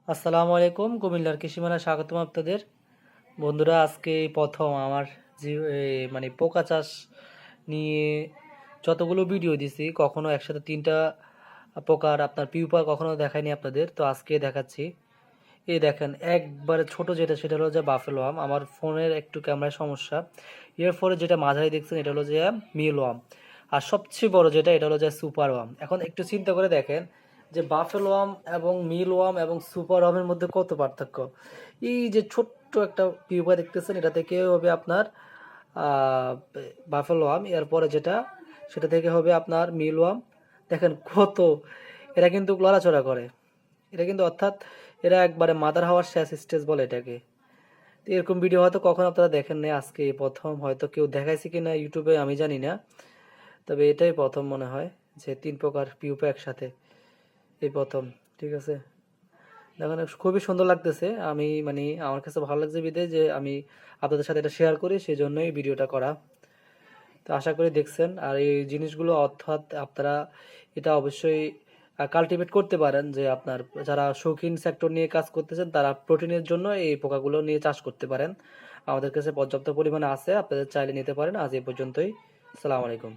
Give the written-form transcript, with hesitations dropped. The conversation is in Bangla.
আসসালামু আলাইকুম, কুমিল্লার কৃষিমেলায় স্বাগতম আপনাদের। বন্ধুরা, আজকে এই প্রথম আমার মানে পোকা চাষ নিয়ে যতগুলো ভিডিও দিছি, কখনো একসাথে তিনটা প্রকার আপনার পিউপা কখনো দেখাইনি আপনাদের, তো আজকে দেখাচ্ছি। এই দেখেন, একবারে ছোট যেটা সেটা হলো যে বাফেলো আম। আমার ফোনের একটু ক্যামেরায় সমস্যা, এর ফলে যেটা মাঝারি দেখছেন এটা হলো যে মিলো আম, আর সবচেয়ে বড় যেটা এটা হলো যে সুপার আম। এখন একটু চিন্তা করে দেখেন যে বাফেলো আম এবং মিলো আম এবং সুপার আমের মধ্যে কত পার্থক্য। এই যে ছোট্ট একটা পিউপা দেখতেছেন, এটা থেকে হবে আপনার বাফেলো আম, এরপরে যেটা সেটা থেকে হবে আপনার মিলো আম। দেখেন কত, এরা কিন্তু লড়াচড়া করে, এটা কিন্তু অর্থাৎ এরা একবারে মাদার হওয়ার শেষ স্টেজ বলে এটাকে। তো এরকম ভিডিও হয়তো কখনো আপনারা দেখেন নাই, আজকে এই প্রথম, হয়তো কেউ দেখাইছে কিনা ইউটিউবে আমি জানি না, তবে এটাই প্রথম মনে হয় যে তিন প্রকার পিউপা একসাথে, এই প্রথম। ঠিক আছে, দেখেন খুবই সুন্দর লাগতেছে। আমি মানে আমার কাছে ভালো লাগছে বিধে যে আমি আপনাদের সাথে এটা শেয়ার করি, সেই জন্যই ভিডিওটা করা। তো আশা করি দেখছেন। আর এই জিনিসগুলো অর্থাৎ আপনারা এটা অবশ্যই কাল্টিভেট করতে পারেন, যে আপনার যারা শৌখিন সেক্টর নিয়ে কাজ করতেছেন তারা প্রোটিনের জন্য এই পোকাগুলো নিয়ে চাষ করতে পারেন। আমাদের কাছে পর্যাপ্ত পরিমাণে আছে, আপনাদের চাইলে নিতে পারেন। আজ এই পর্যন্তই। আসসালামু আলাইকুম।